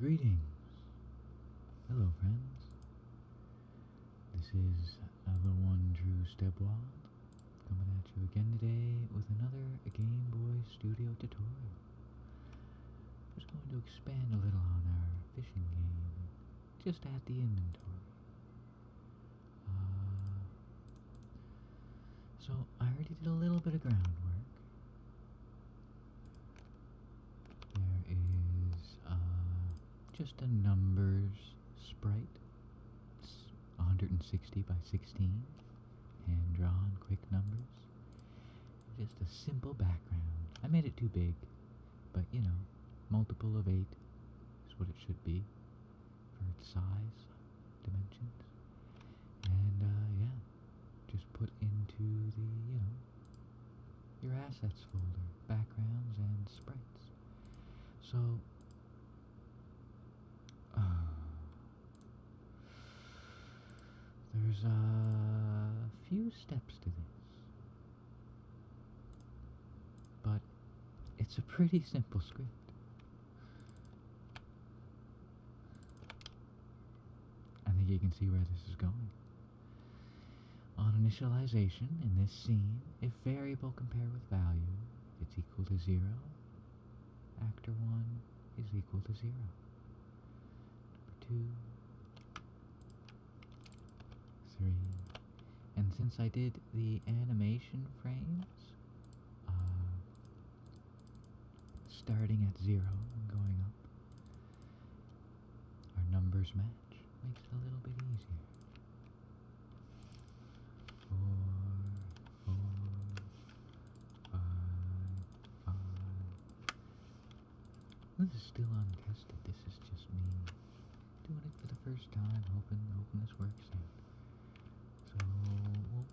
Greetings. Hello, friends. This is the one true Stepwald coming at you again today with another Game Boy Studio tutorial. Just going to expand a little on our fishing game. Just add the inventory. So I already did a little bit of groundwork. There is just a numbers sprite. It's 160 by 16, hand-drawn, quick numbers. Just a simple background. I made it too big, but you know, multiple of 8 is what it should be for its size, dimensions. And yeah, just put into the, your assets folder, backgrounds and sprites. So, there's a few steps to this, but it's a pretty simple script. I think you can see where this is going. On initialization in this scene, if variable compare with value, it's equal to 0, actor 1 is equal to 0. Number 2, 3, and since I did the animation frames, starting at 0 and going up, our numbers match, makes it a little bit easier. 4, 4, 5, 5. This is still untested. This is just me doing it for the first time, hoping this works out. So we'll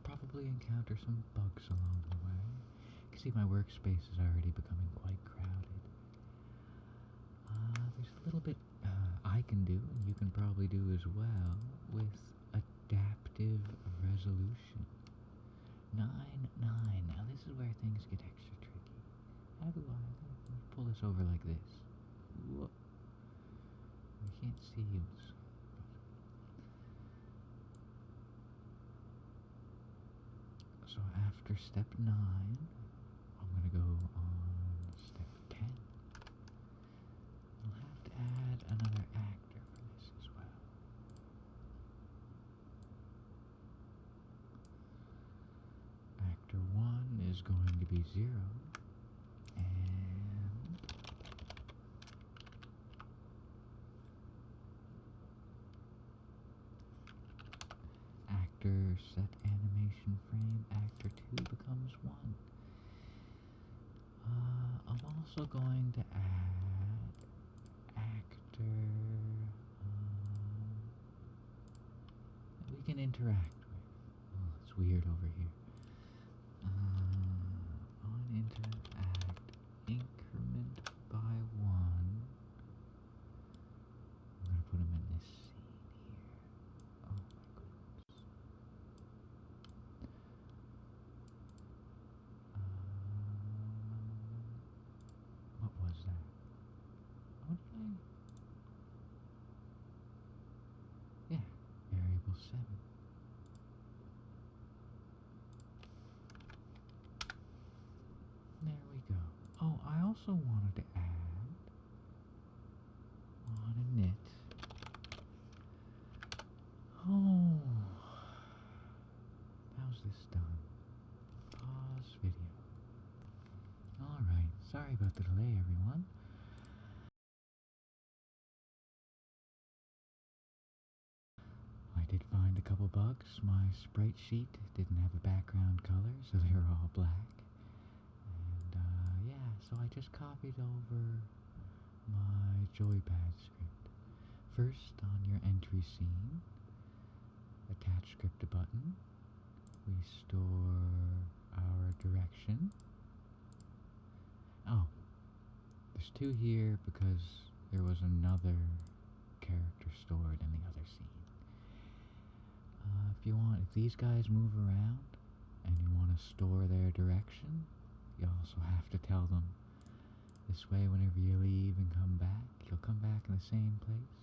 probably encounter some bugs along the way. You can see my workspace is already becoming quite crowded. There's a little bit I can do, and you can probably do as well, with adaptive resolution. 9, 9. Now this is where things get extra tricky. How do I pull this over like this? Whoa. I can't see you. So after step 9, I'm going to go on step 10. I'll have to add another actor for this as well. Actor 1 is going to be 0, and actor set animation frame, actor 2 becomes 1. I'm also going to add actor that we can interact with. Oh, it's weird over here. On interact, increment by 1. I'm going to put him in this scene here. Oh my goodness. What was that? What did I? Yeah, variable 7. There we go. Oh, I also wanted to add on init. Oh, how's this done? Pause video. Alright, sorry about the delay, everyone. I did find a couple bugs. My sprite sheet didn't have a background color, so they were all black. And yeah, so I just copied over my joypad script. First, on your entry scene, attach script to button. We store our direction. Oh, there's 2 here because there was another character stored in the other scene. If these guys move around and you want to store their direction, you also have to tell them. This way, whenever you leave and come back, you'll come the same place.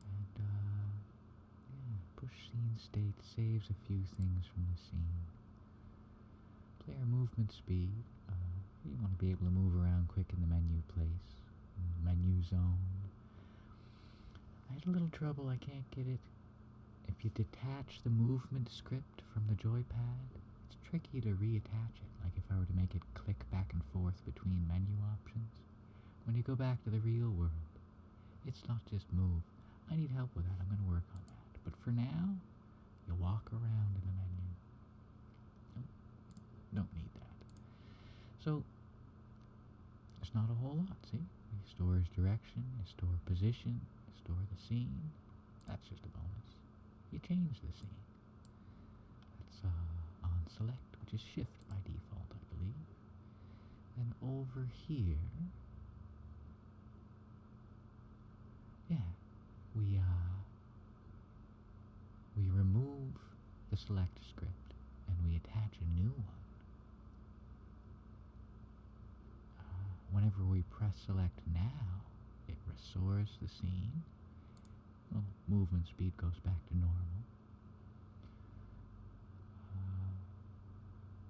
And, yeah, push scene state saves a few things from the scene. Player movement speed. You want to be able to move around quick in the menu place. Menu zone. I had a little trouble, I can't get it. If you detach the movement script from the joypad, it's tricky to reattach it, like if I were to make it click back and forth between menu options. When you go back to the real world, it's not just move. I need help with that, I'm going to work on that. But for now, you walk around in the menu. Nope, don't need that. So, there's not a whole lot, see? You store his direction, you store position, you store the scene. That's just a bonus. You change the scene. That's on select, which is shift by default, I believe. Then over here, yeah, we remove the select script and we attach a new one. Whenever we press select now, it restores the scene. Well, movement speed goes back to normal.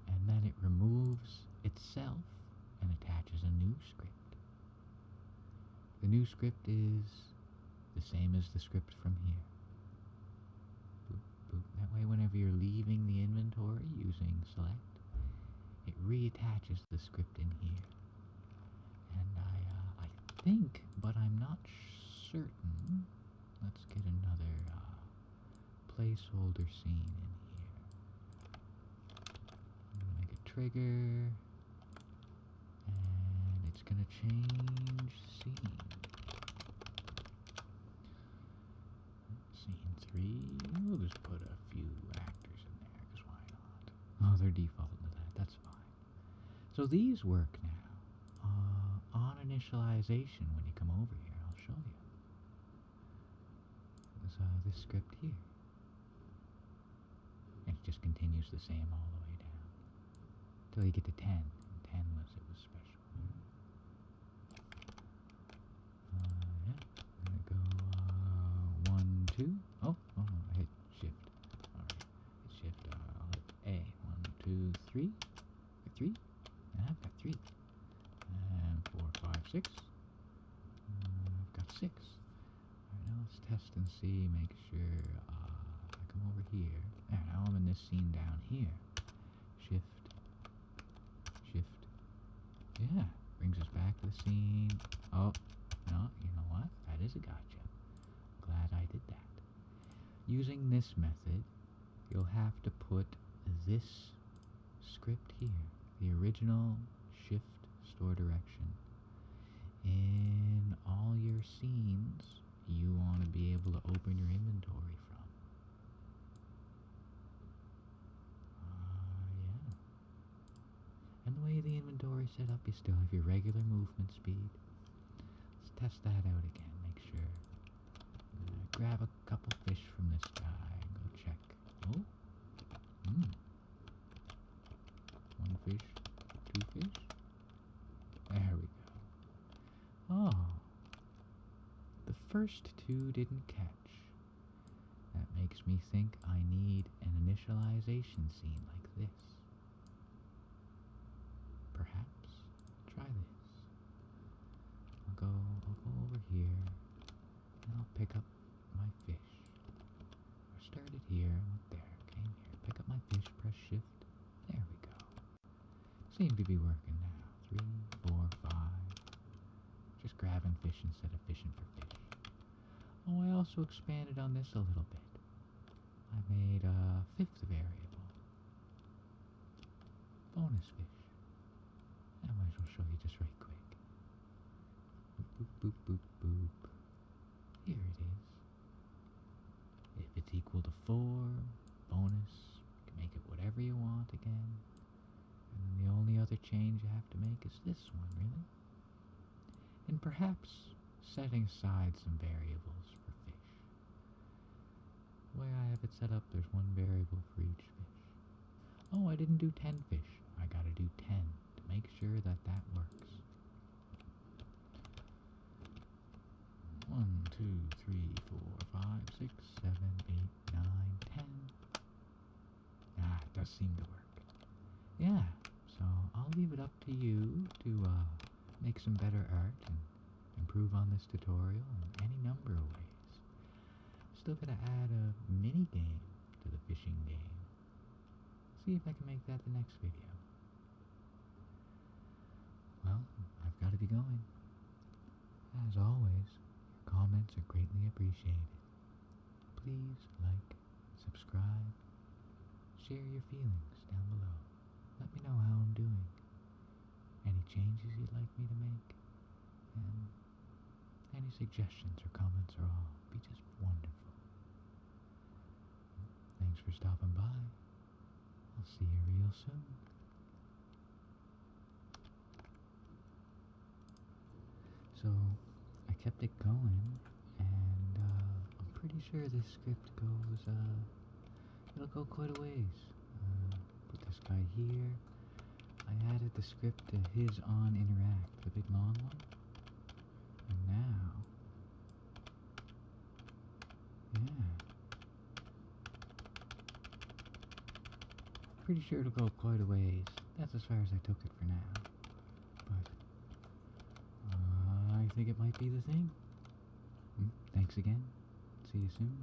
And then it removes itself and attaches a new script. The new script is the same as the script from here. Boop, boop. That way, whenever you're leaving the inventory using select, it reattaches the script in here. And I think, but I'm not certain. Let's get another placeholder scene in here. I'm going to make a trigger, and it's going to change scene. Scene 3, we'll just put a few actors in there, because why not? Oh, they're defaulting to that, that's fine. So these work now. On initialization, when you come over here, I'll show you. There's this script here. And it just continues the same all the way down. Till you get to 10. And 10 was special. Yeah. I'm gonna go 1, 2. Oh, I hit shift. Alright. Hit shift. I'll hit A. 1, 2, 3. 3. And I've got 3. And 4, 5, 6. I've got 6. Alright, now let's test and see, make sure I come over here. There, now I'm in this scene down here. Shift. Yeah, brings us back to the scene. Oh, no, you know what? That is a gotcha. Glad I did that. Using this method, you'll have to put this script here, the original shift store direction, in all your scenes you want to be able to open your inventory from. Yeah. And the way the inventory is set up, you still have your regular movement speed. Let's test that out again, make sure. Grab a couple fish from this guy and go check. Oh. 1 fish, 2 fish. There we go. Oh. The first 2 didn't catch. That makes me think I need an initialization scene like this. Perhaps. Try this. I'll go over here, and I'll pick up my fish. I started here, went there, came here, pick up my fish, press shift. There we go. Seem to be working now. 3, 4, 5. Just grabbing fish instead of fishing for fish. Oh, I also expanded on this a little bit. I made a 5th variable. Bonus fish. I might as well show you just right quick. Boop, boop, boop, boop. Here it is. If it's equal to 4, bonus, you can make it whatever you want again. And then the only other change you have to make is this one, really. And perhaps setting aside some variables for fish. The way I have it set up, there's 1 variable for each fish. Oh, I didn't do 10 fish. I gotta do 10 to make sure that that works. 2, 3, 4, 5, 6, 7, 8, 9, 10. Ah, it does seem to work. Yeah, so I'll leave it up to you to make some better art and improve on this tutorial in any number of ways. Still gotta add a mini game to the fishing game. See if I can make that the next video. Well, I've got to be going. As always, your comments are greatly appreciated. Please like, subscribe, share your feelings down below. Let me know how I'm doing. Any changes you'd like me to make? And any suggestions or comments are all be just wonderful. Thanks for stopping by. I'll see you real soon. So, I kept it going, and I'm pretty sure this script goes, it'll go quite a ways. Put this guy here. I added the script to his on interact, the big long one. And now, yeah. Pretty sure it'll go quite a ways. That's as far as I took it for now. But, I think it might be the thing. Thanks again. See you soon.